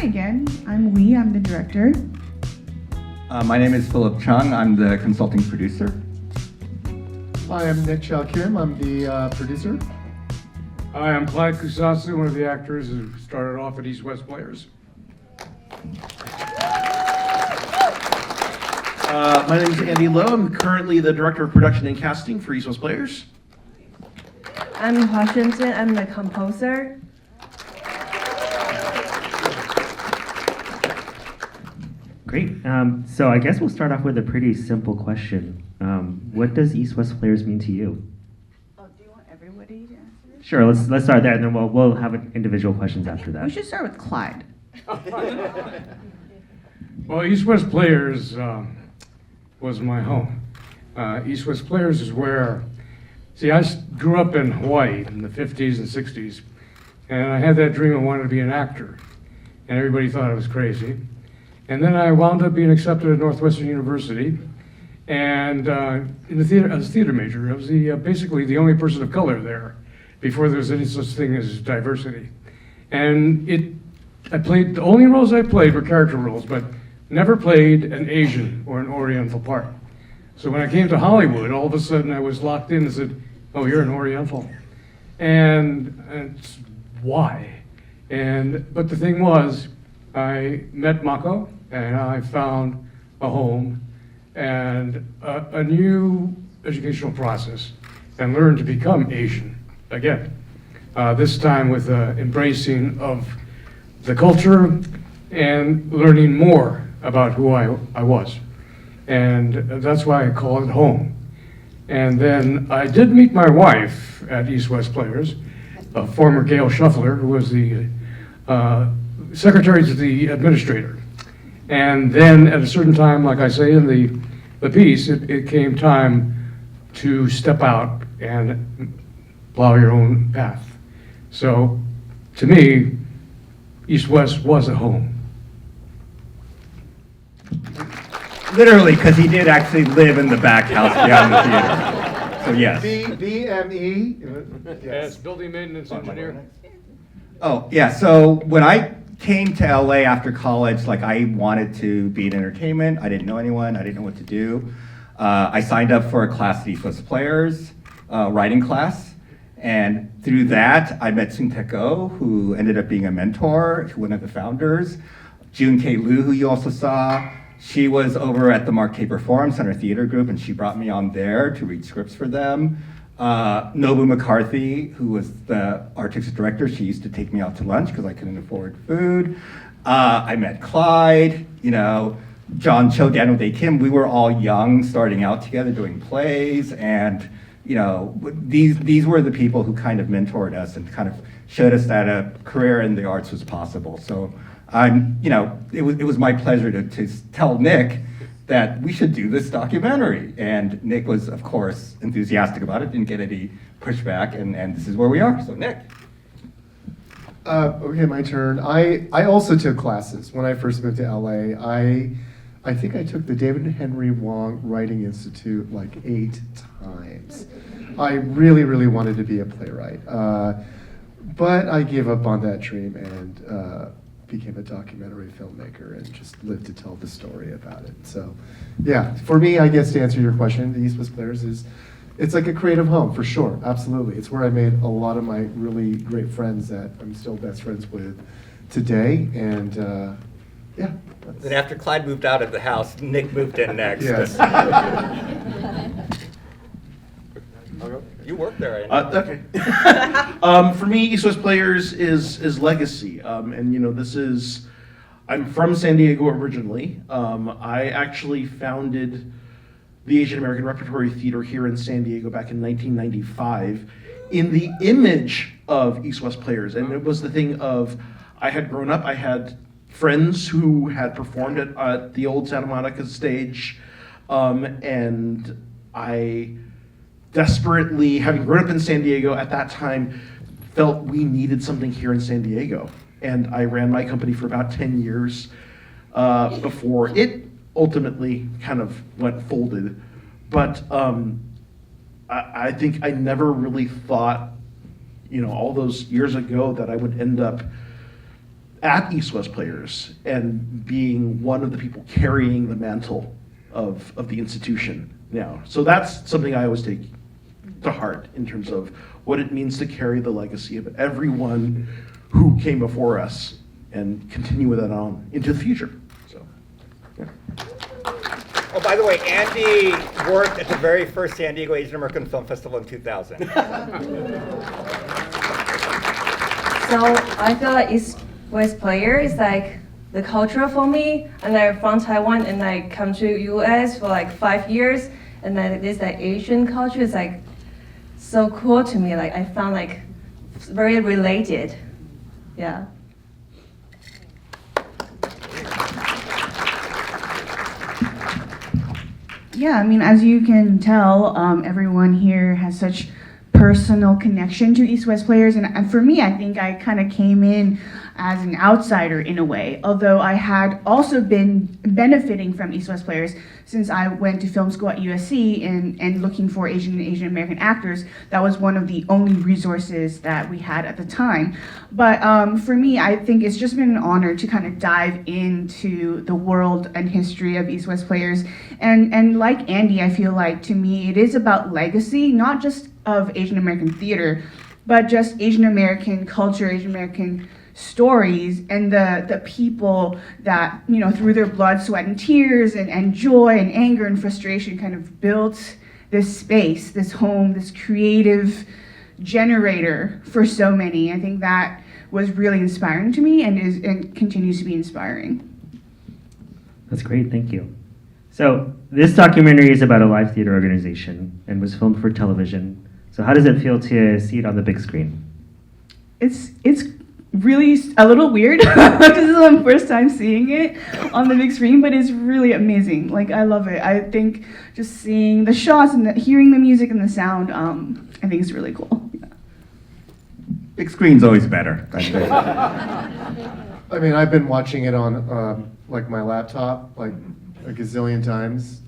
Hi again, I'm Lee, I'm the director. My name is Philip Chung, I'm the consulting producer. Hi, I'm Dae Kim, I'm the producer. Hi, I'm Clyde Kusatsu, one of the actors who started off at East West Players. My name is Andy Lowe. I'm currently the Director of Production and Casting for East West Players. I'm Washington, I'm the composer. Great. So I guess we'll start off with a pretty simple question. What does East West Players mean to you? Oh, do you want everybody to answer? Sure. Let's start there, and then we'll have individual questions after that. We should start with Clyde. Well, East West Players was my home. East West Players is where, see, I grew up in Hawaii in the 50s and 60s, and I had that dream I wanted to be an actor, and everybody thought I was crazy. And then I wound up being accepted at Northwestern University, and in the theater, as a theater major, I was basically the only person of color there before there was any such thing as diversity. And I played, the only roles I played were character roles, but never played an Asian or an Oriental part. So when I came to Hollywood, all of a sudden I was locked in and said, oh, you're an Oriental. And it's why? But the thing was, I met Mako, and I found a home and a new educational process, and learned to become Asian again. This time with embracing of the culture and learning more about who I was. And that's why I call it home. And then I did meet my wife at East West Players, a former Gail Shuffler, who was the secretary to the administrator. And then at a certain time, like I say in the piece, it came time to step out and plow your own path. So to me, East West was a home. Literally, because he did actually live in the back house beyond the theater. So yes. BME. Yes, building maintenance engineer. Oh, yeah, so when I came to LA after college, like I wanted to be in entertainment. I didn't know anyone, I didn't know what to do. I signed up for a class at East West Players, writing class. And through that, I met Chung Takei, who ended up being a mentor, one of the founders. June K. Liu, who you also saw. She was over at the Mark Taper Forum Center Theater Group, and she brought me on there to read scripts for them. Nobu McCarthy, who was the artistic director, she used to take me out to lunch because I couldn't afford food. I met Clyde, John Cho, Daniel Dae Kim. We were all young, starting out together doing plays, and these were the people who kind of mentored us and kind of showed us that a career in the arts was possible. So it was my pleasure to tell Nick that we should do this documentary. And Nick was, of course, enthusiastic about it, didn't get any pushback, and this is where we are. So Nick. Okay, my turn. I also took classes when I first moved to LA. I think I took the David and Henry Wong Writing Institute like 8 times. I really, really wanted to be a playwright. But I gave up on that dream and became a documentary filmmaker and just lived to tell the story about it. So yeah, for me, I guess to answer your question, the East West Players it's like a creative home for sure, absolutely. It's where I made a lot of my really great friends that I'm still best friends with today, and yeah. Then after Clyde moved out of the house, Nick moved in next. Yes. You worked there, I know. Okay. For me, East West Players is legacy, and I'm from San Diego originally. I actually founded the Asian American Repertory Theater here in San Diego back in 1995 in the image of East West Players, and it was the thing of I had grown up, I had friends who had performed at the old Santa Monica stage, and I desperately, having grown up in San Diego at that time, felt we needed something here in San Diego. And I ran my company for about 10 years before it ultimately kind of went folded. But I think I never really thought, all those years ago that I would end up at East West Players and being one of the people carrying the mantle of the institution now. So that's something I always take to heart in terms of what it means to carry the legacy of everyone who came before us and continue with that on into the future. So, yeah. Oh, by the way, Andy worked at the very first San Diego Asian American Film Festival in 2000. So I feel like East West Player is like the culture for me, and I'm from Taiwan and I come to US for like 5 years, and then this like Asian culture is like so cool to me. Like I found like very related. Yeah. Yeah, I mean, as you can tell, everyone here has such personal connection to East West Players, and for me, I think I kind of came in as an outsider in a way, although I had also been benefiting from East West Players since I went to film school at USC and looking for Asian and Asian American actors. That was one of the only resources that we had at the time. But for me, I think it's just been an honor to kind of dive into the world and history of East West Players. And like Andy, I feel like to me, it is about legacy, not just of Asian American theater, but just Asian American culture, Asian American stories, and the people that, you know, through their blood, sweat, and tears, and joy, and anger, and frustration kind of built this space, this home, this creative generator for so many. I think that was really inspiring to me and continues to be inspiring. That's great, thank you. So this documentary is about a live theater organization and was filmed for television. So how does it feel to see it on the big screen? It's really a little weird because this is my first time seeing it on the big screen, but it's really amazing. Like, I love it. I think just seeing the shots and hearing the music and the sound, I think it's really cool. Yeah. Big screen's always better. I mean, I've been watching it on like my laptop like a gazillion times.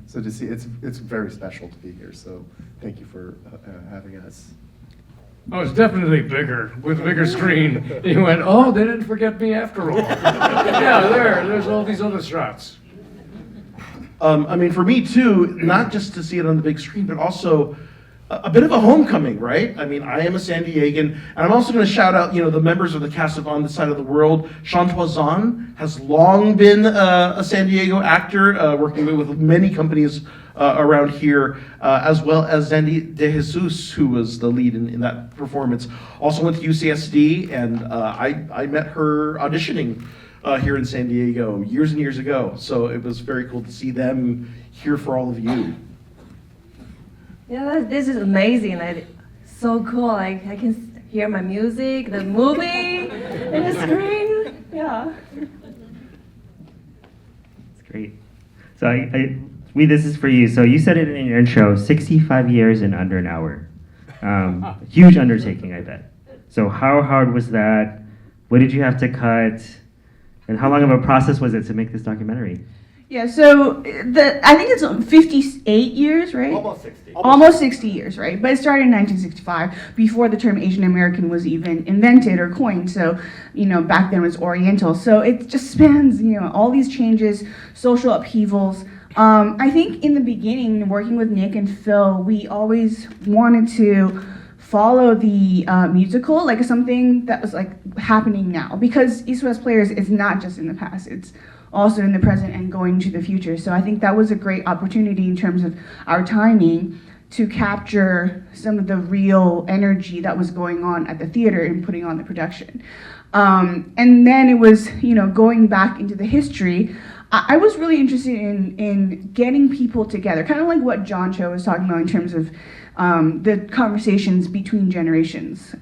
So to see it's very special to be here. So thank you for having us. Oh, it's definitely bigger, with a bigger screen. You went, oh, they didn't forget me after all. Yeah, there's all these other shots. I mean, for me too, not just to see it on the big screen, but also a bit of a homecoming, right? I mean, I am a San Diegan, and I'm also going to shout out, the members of the cast of On This Side of the World. Chantois Zahn has long been a San Diego actor, working with many companies around here, as well as Zandy De Jesus, who was the lead in that performance. Also went to UCSD, and I met her auditioning here in San Diego years and years ago. So it was very cool to see them here for all of you. Yeah, this is amazing. Like, so cool. Like I can hear my music, the movie, and the screen. Yeah. It's great. So this is for you. So you said it in your intro, 65 years in under an hour. Huge undertaking, I bet. So how hard was that? What did you have to cut? And how long of a process was it to make this documentary? Yeah, so I think it's 58 years, right? Almost 60. Almost 60 years, right? But it started in 1965, before the term Asian American was even invented or coined. So, back then it was Oriental. So it just spans, all these changes, social upheavals. I think in the beginning, working with Nick and Phil, we always wanted to follow the musical, like something that was like happening now. Because East West Players is not just in the past, it's also in the present and going to the future. So I think that was a great opportunity in terms of our timing to capture some of the real energy that was going on at the theater and putting on the production. And then it was, going back into the history. I was really interested in getting people together, kind of like what John Cho was talking about in terms of the conversations between generations,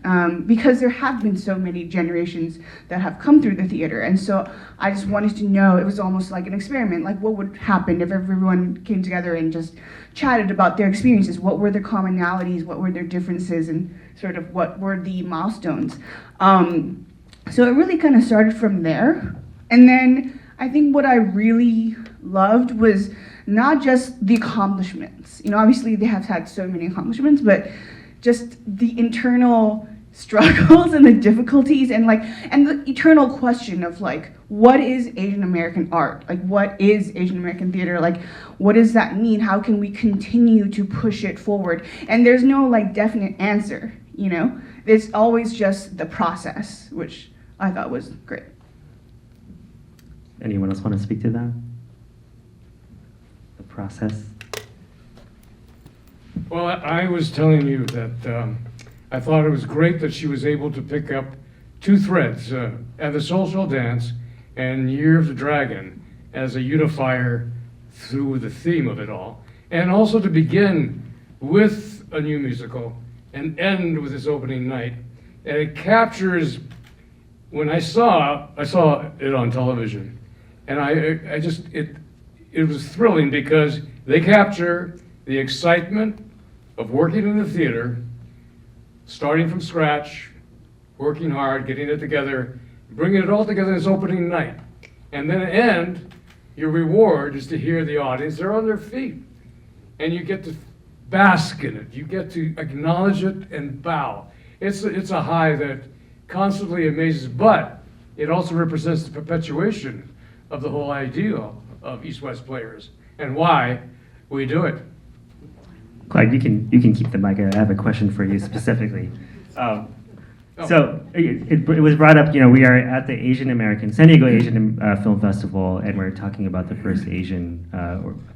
because there have been so many generations that have come through the theater. And so I just wanted to know, it was almost like an experiment, like what would happen if everyone came together and just chatted about their experiences, what were their commonalities, what were their differences, and sort of what were the milestones. So it really kind of started from there. And then I think what I really loved was not just the accomplishments. Obviously they have had so many accomplishments, but just the internal struggles and the difficulties and the eternal question of what is Asian American art? What is Asian American theater? What does that mean? How can we continue to push it forward? And there's no definite answer, It's always just the process, which I thought was great. Anyone else want to speak to that? The process? Well, I was telling you that I thought it was great that she was able to pick up two threads, at the social dance and Year of the Dragon as a unifier through the theme of it all. And also to begin with a new musical and end with its opening night. And it captures, when I saw it on television, and it was thrilling because they capture the excitement of working in the theater, starting from scratch, working hard, getting it together, bringing it all together in its opening night. And then at the end, your reward is to hear the audience. They're on their feet. And you get to bask in it. You get to acknowledge it and bow. It's a high that constantly amazes, but it also represents the perpetuation of the whole ideal of East-West Players and why we do it. Clyde, you can keep the mic. I have a question for you specifically. So it was brought up, we are at the San Diego Asian Film Festival, and we're talking about the first Asian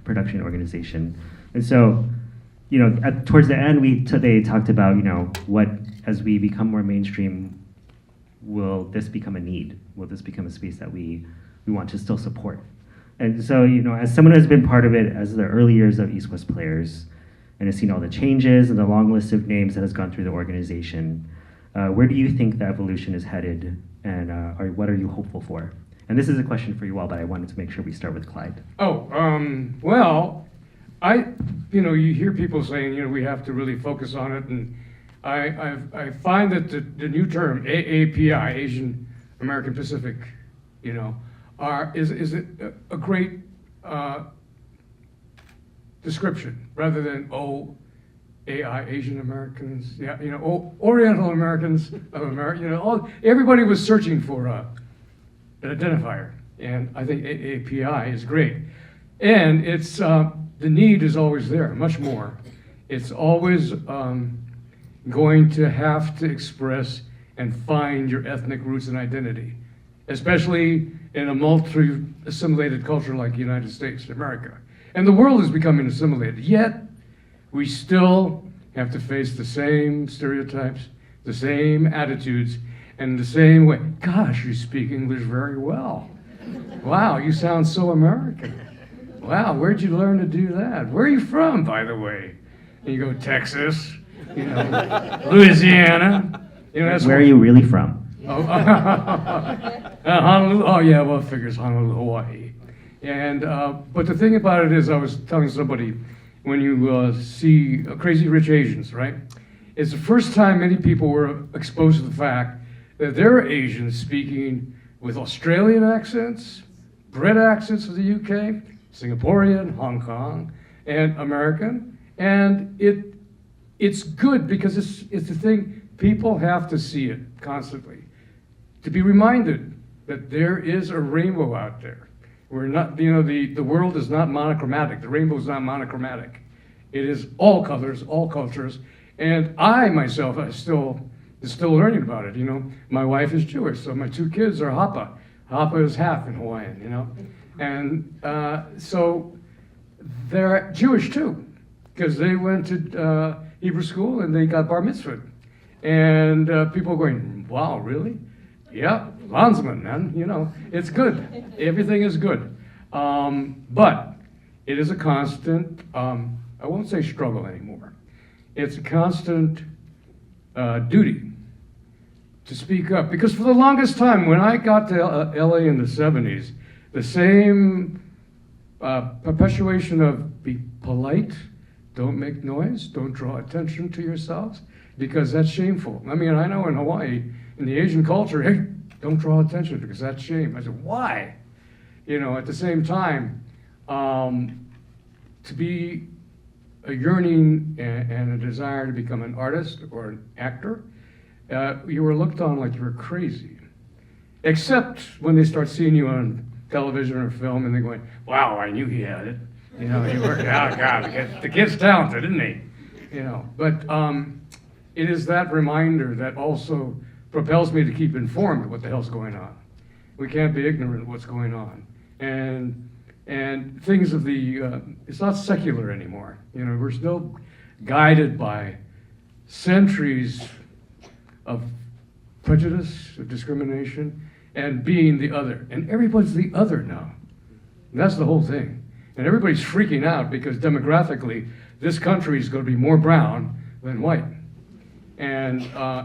production organization. And so, towards the end, they talked about, what, as we become more mainstream, will this become a need? Will this become a space that we want to still support? And so, as someone who has been part of it as the early years of East-West Players, and has seen all the changes and the long list of names that has gone through the organization, where do you think the evolution is headed, and what are you hopeful for? And this is a question for you all, but I wanted to make sure we start with Clyde. Well, you hear people saying, we have to really focus on it, and I find that the new term, AAPI, Asian American Pacific, is a great description, rather than AI, Asian Americans, Oriental Americans of America, everybody was searching for an identifier, and I think AAPI is great. And it's, the need is always there, much more. It's always going to have to express and find your ethnic roots and identity, especially in a multi-assimilated culture like the United States of America. And the world is becoming assimilated, yet we still have to face the same stereotypes, the same attitudes, and the same way. Gosh, you speak English very well. Wow, you sound so American. Wow, where'd you learn to do that? Where are you from, by the way? And you go, Texas, Louisiana. Where are you really from? Honolulu. Oh yeah, well, it figures Honolulu, Hawaii. And but the thing about it is, I was telling somebody, when you see Crazy Rich Asians, right? It's the first time many people were exposed to the fact that there are Asians speaking with Australian accents, Brit accents of the UK, Singaporean, Hong Kong, and American. And it's good because it's the thing, people have to see it constantly. To be reminded that there is a rainbow out there. We're not, the world is not monochromatic. The rainbow is not monochromatic. It is all colors, all cultures. And I myself, I'm still learning about it. My wife is Jewish, so my two kids are Hapa. Hapa is half in Hawaiian, And so they're Jewish too, because they went to Hebrew school and they got bar mitzvah. And people are going, wow, really? Yeah, Landsman, man, it's good. Everything is good. But it is a constant, I won't say struggle anymore. It's a constant duty to speak up. Because for the longest time, when I got to LA in the 70s, the same perpetuation of be polite, don't make noise, don't draw attention to yourselves, because that's shameful. I know in Hawaii, in the Asian culture, hey, don't draw attention because that's shame. I said, why? At the same time, to be a yearning and a desire to become an artist or an actor, you were looked on like you were crazy. Except when they start seeing you on television or film and they're going, wow, I knew he had it. You know, you work, oh God, the kid's talented, isn't he? You know, but it is that reminder that also propels me to keep informed of what the hell's going on. We can't be ignorant of what's going on. And things of the, it's not secular anymore. You know, we're still guided by centuries of prejudice, of discrimination, and being the other. And everybody's the other now. And that's the whole thing. And everybody's freaking out because demographically, this country is going to be more brown than white. And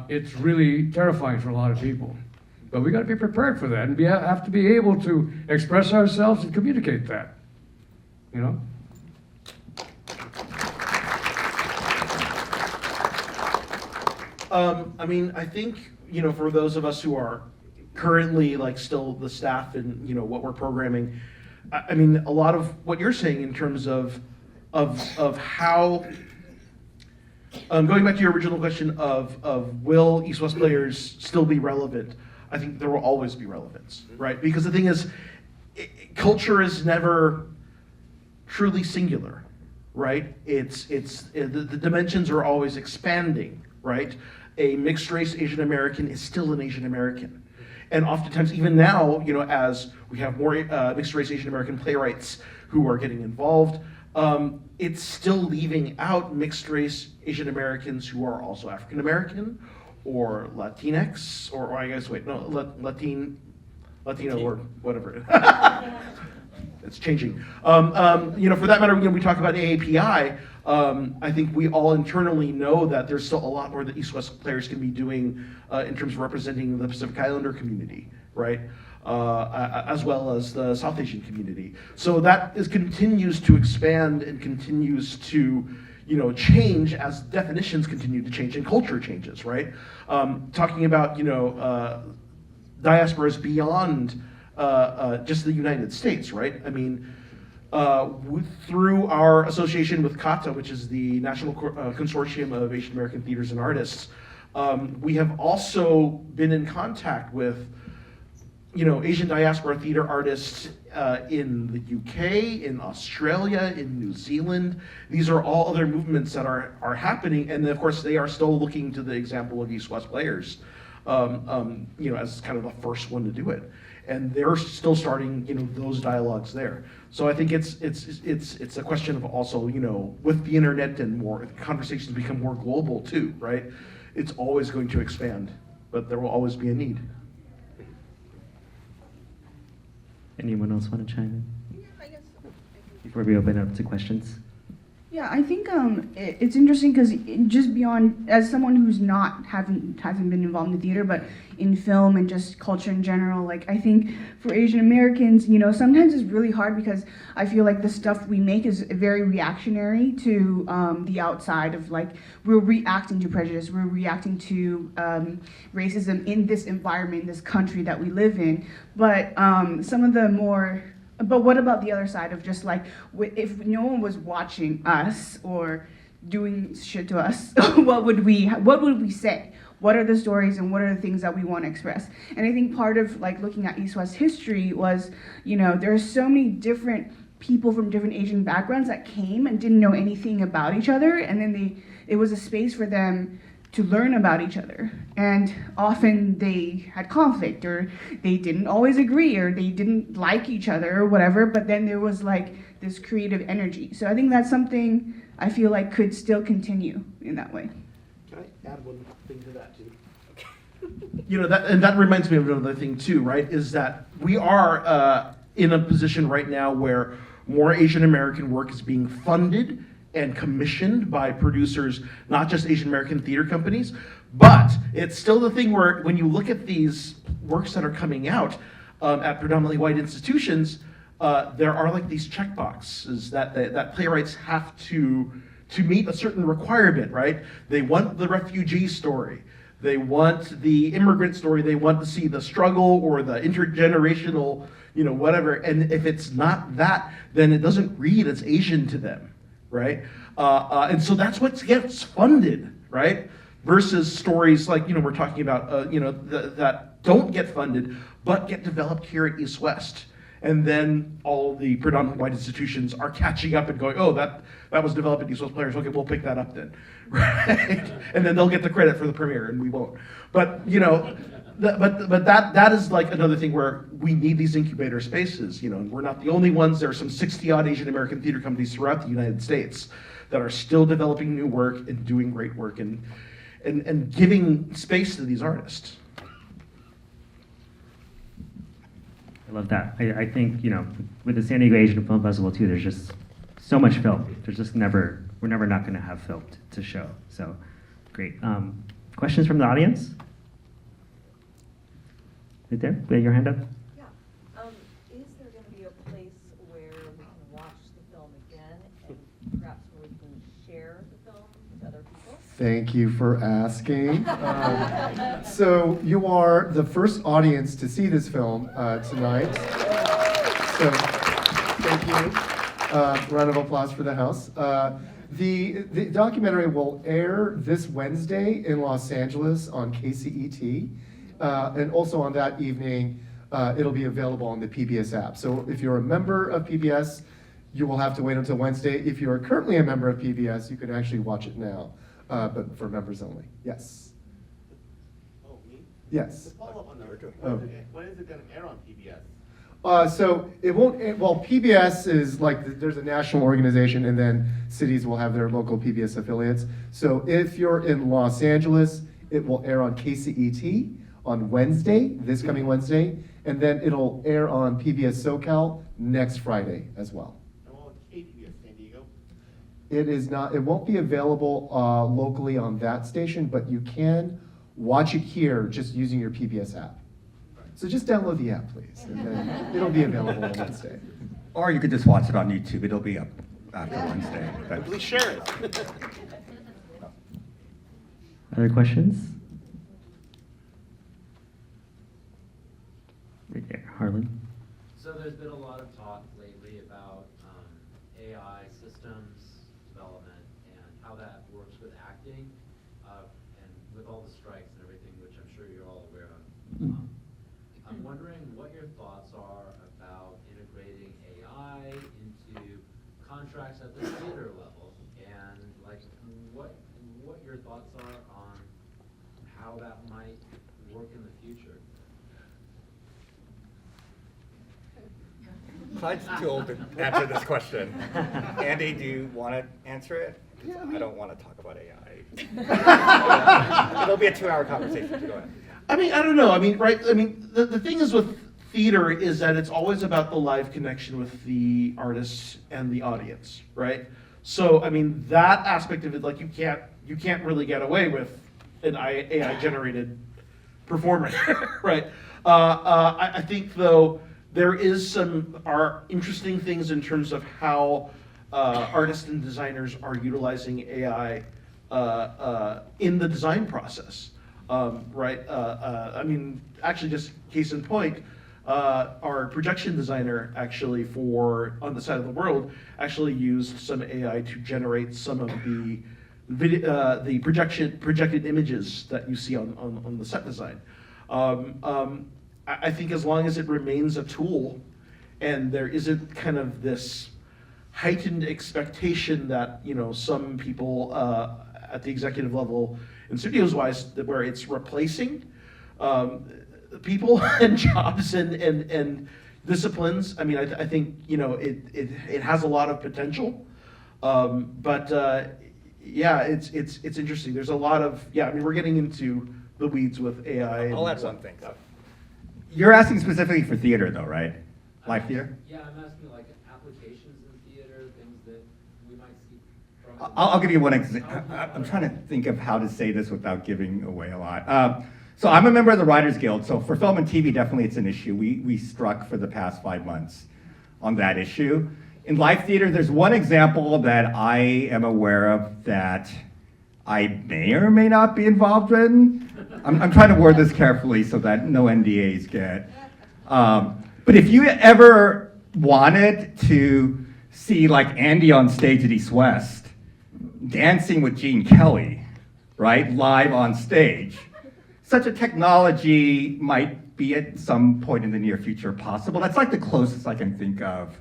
it's really terrifying for a lot of people. But we got to be prepared for that and have to be able to express ourselves and communicate that, you know? I mean, I think, you know, for those of us who are currently like still the staff and, you know, what we're programming, I mean, a lot of what you're saying in terms of how, going back to your original question of will East-West players still be relevant, I think there will always be relevance, right? Because the thing is, culture is never truly singular, right? The dimensions are always expanding, right? A mixed race Asian American is still an Asian American. And oftentimes, even now, you know, as we have more mixed race Asian American playwrights who are getting involved, it's still leaving out mixed race Asian Americans who are also African American or Latinx, or I guess, wait, no, Latino or whatever. It's changing. You know, for that matter, you know, we talk about AAPI. I think we all internally know that there's still a lot more that East-West players can be doing in terms of representing the Pacific Islander community, right? As well as the South Asian community. So that continues to expand and continues to, you know, change as definitions continue to change and culture changes, right? Talking about, you know, diasporas beyond just the United States, right? I mean, through our association with CATA, which is the National Consortium of Asian American Theaters and Artists, we have also been in contact with, you know, Asian diaspora theater artists in the UK, in Australia, in New Zealand. These are all other movements that are happening, and of course they are still looking to the example of East-West players, you know, as kind of the first one to do it. And they're still starting, you know, those dialogues there. So I think it's a question of also, you know, with the internet and more conversations become more global too, right? It's always going to expand, but there will always be a need. Anyone else want to chime in? Yeah, I guess so. Before we open up to questions. Yeah, I think it's interesting because just beyond, as someone who's hasn't been involved in theater, but in film and just culture in general, like I think for Asian Americans, you know, sometimes it's really hard because I feel like the stuff we make is very reactionary to the outside of, like, we're reacting to prejudice, we're reacting to racism in this environment, this country that we live in, but some of the more. But what about the other side of just like, if no one was watching us or doing shit to us, what would we say? What are the stories and what are the things that we want to express? And I think part of like looking at East-West history was, you know, there are so many different people from different Asian backgrounds that came and didn't know anything about each other, and then it was a space for them to learn about each other. And often they had conflict, or they didn't always agree, or they didn't like each other or whatever, but then there was like this creative energy. So I think that's something I feel like could still continue in that way. Can I add one thing to that too? You know, that reminds me of another thing too, right? Is that we are in a position right now where more Asian American work is being funded and commissioned by producers, not just Asian American theater companies, but it's still the thing where when you look at these works that are coming out at predominantly white institutions, there are like these checkboxes that playwrights have to meet a certain requirement, right? They want the refugee story, they want the immigrant story, they want to see the struggle or the intergenerational, you know, whatever, and if it's not that, then it doesn't read as Asian to them. Right? And so that's what gets funded, right? versus stories like, we're talking about, that don't get funded, but get developed here at East West. And then all the predominantly white institutions are catching up and going, oh, that was developed at East West Players. Okay, we'll pick that up then, right? And then they'll get the credit for the premiere, and we won't. But but that is like another thing where we need these incubator spaces. And we're not the only ones. There are some 60-odd Asian American theater companies throughout the United States that are still developing new work and doing great work and giving space to these artists. I love that. I think, with the San Diego Asian Film Festival too, there's just so much film. There's just we're never not going to have film to show. So, great. Questions from the audience? Right there, put your hand up. Yeah. Is there going to be a place where we can watch the film again and perhaps where we can share the film with other people? Thank you for asking. So you are the first audience to see this film tonight. So thank you. Round of applause for the house. The documentary will air this Wednesday in Los Angeles on KCET. And also on that evening, it'll be available on the PBS app. So if you're a member of PBS, you will have to wait until Wednesday. If you are currently a member of PBS, you can actually watch it now, but for members only. Yes. Oh, me? Yes. To follow up on that, when is it going to air on PBS? So it won't, well, PBS is like, there's a national organization and then cities will have their local PBS affiliates. So if you're in Los Angeles, it will air on KCET on Wednesday, this coming Wednesday, and then it'll air on PBS SoCal next Friday as well. And what about KPBS San Diego? It is not, it won't be available locally on that station, but you can watch it here just using your PBS app. So just download the app, please, and then it'll be available on Wednesday. Or you could just watch it on YouTube. It'll be up after Wednesday. But Please share it. Other questions? Right there, Harlan. So there's been a lot of talk lately about AI systems development and how that works with acting, and with all the strikes and everything, which I'm sure you're all aware of. I'm wondering what your thoughts are about integrating AI into contracts at the theater level, and like what your thoughts are on how that might work in the future. Clyde's too old to answer this question. Andy, do you want to answer it? Yeah, I don't want to talk about AI. It'll be a 2-hour conversation. Go ahead. I don't know. Right? The thing is with theater is that it's always about the live connection with the artists and the audience, right? So, that aspect of it, like you can't really get away with an AI generated performance, right? I think though there are interesting things in terms of how artists and designers are utilizing AI in the design process. Right? Actually, just case in point, our projection designer actually on the side of the world actually used some AI to generate some of the projected images that you see on the set design. I think as long as it remains a tool and there isn't kind of this heightened expectation that, some people at the executive level and studios-wise, where it's replacing people and jobs and disciplines. I think it has a lot of potential, but it's interesting. There's a lot of we're getting into the weeds with AI. I'll add one thing. You're asking specifically for theater, though, right? Live theater. Yeah, I'm asking like applications in theater, things that we might see. I'll give you one example. I'm trying to think of how to say this without giving away a lot. So I'm a member of the Writers Guild. So for film and TV, definitely it's an issue. We struck for the past 5 months on that issue. In live theater, there's one example that I am aware of that I may or may not be involved in. I'm trying to word this carefully so that no NDAs get. But if you ever wanted to see like Andy on stage at East West dancing with Gene Kelly, right? Live on stage. Such a technology might be at some point in the near future possible. That's like the closest I can think of.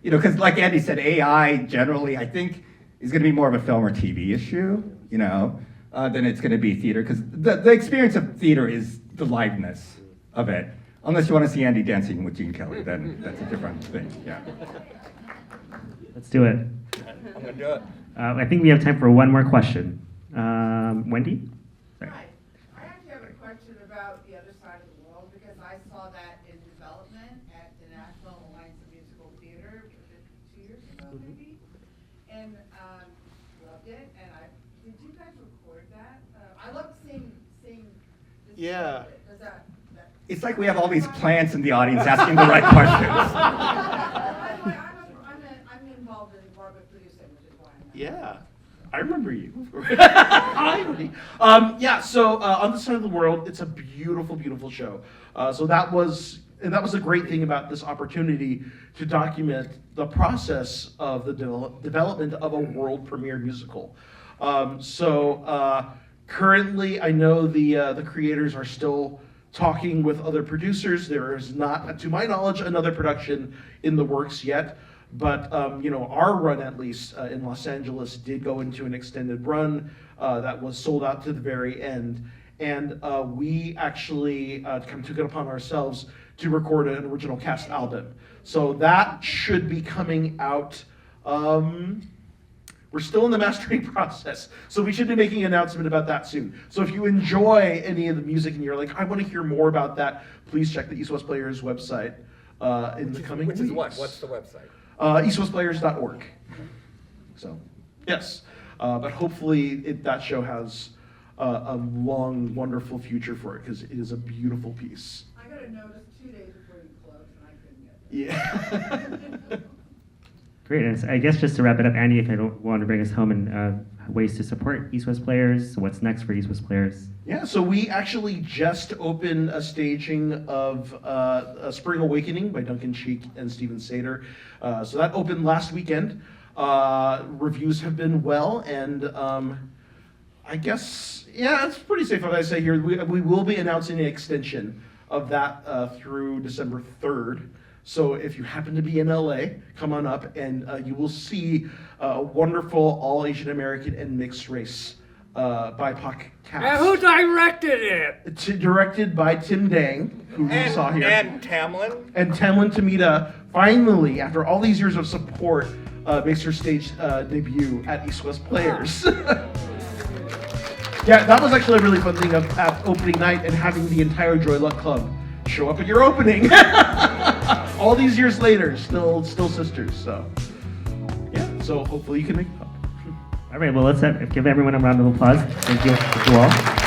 You know, because like Andy said, AI generally, I think, is going to be more of a film or TV issue, you know, than it's going to be theater. Because the experience of theater is the liveness of it. Unless you want to see Andy dancing with Gene Kelly, then that's a different thing, yeah. Let's do it. I'm going to do it. I think we have time for one more question. Wendy? Sorry. Hi. I actually have a question about the other side of the world because I saw that in development at the National Alliance of Musical Theater, was it 2 years ago maybe? And loved it. And did you guys record that? I loved seeing this. Yeah. Does that It's like we have all these plants in the audience asking the right questions. I'm involved in Barbara producing, which is why I'm Yeah, I remember you. Hi, Wendy. Yeah, so On the Side of the World, it's a beautiful, beautiful show. So that was a great thing about this opportunity to document the process of the development of a world premiere musical. Currently, I know the creators are still talking with other producers. There is not, to my knowledge, another production in the works yet. But our run, at least in Los Angeles, did go into an extended run that was sold out to the very end. And we actually took it upon ourselves to record an original cast album. So that should be coming out. We're still in the mastering process, so we should be making an announcement about that soon. So if you enjoy any of the music and you're like, I want to hear more about that, please check the East West Players website in the coming weeks. Which is what? What's the website? eastwestplayers.org. So, yes. But hopefully that show has a long, wonderful future for it, because it is a beautiful piece. I got a notice 2 days before you closed, and I couldn't get there. Yeah. Great. And I guess just to wrap it up, Andy, if I don't want to bring us home, and ways to support East West Players, what's next for East West Players? Yeah, so we actually just opened a staging of a Spring Awakening by Duncan Sheik and Steven Sater. So that opened last weekend. Reviews have been well, and I guess, yeah, it's pretty safe what I say here. We will be announcing an extension of that through December 3rd. So if you happen to be in LA, come on up, and you will see a wonderful all Asian American and mixed race BIPOC cast. And who directed it? Directed by Tim Dang, who you saw here. And Tamlin. And Tamlin Tamita, finally, after all these years of support, makes her stage debut at East West Players. Yeah, that was actually a really fun thing at opening night, and having the entire Joy Luck Club show up at your opening. All these years later, still sisters. So, yeah. So hopefully you can make it up. All right. Well, let's give everyone a round of applause. Thank you all.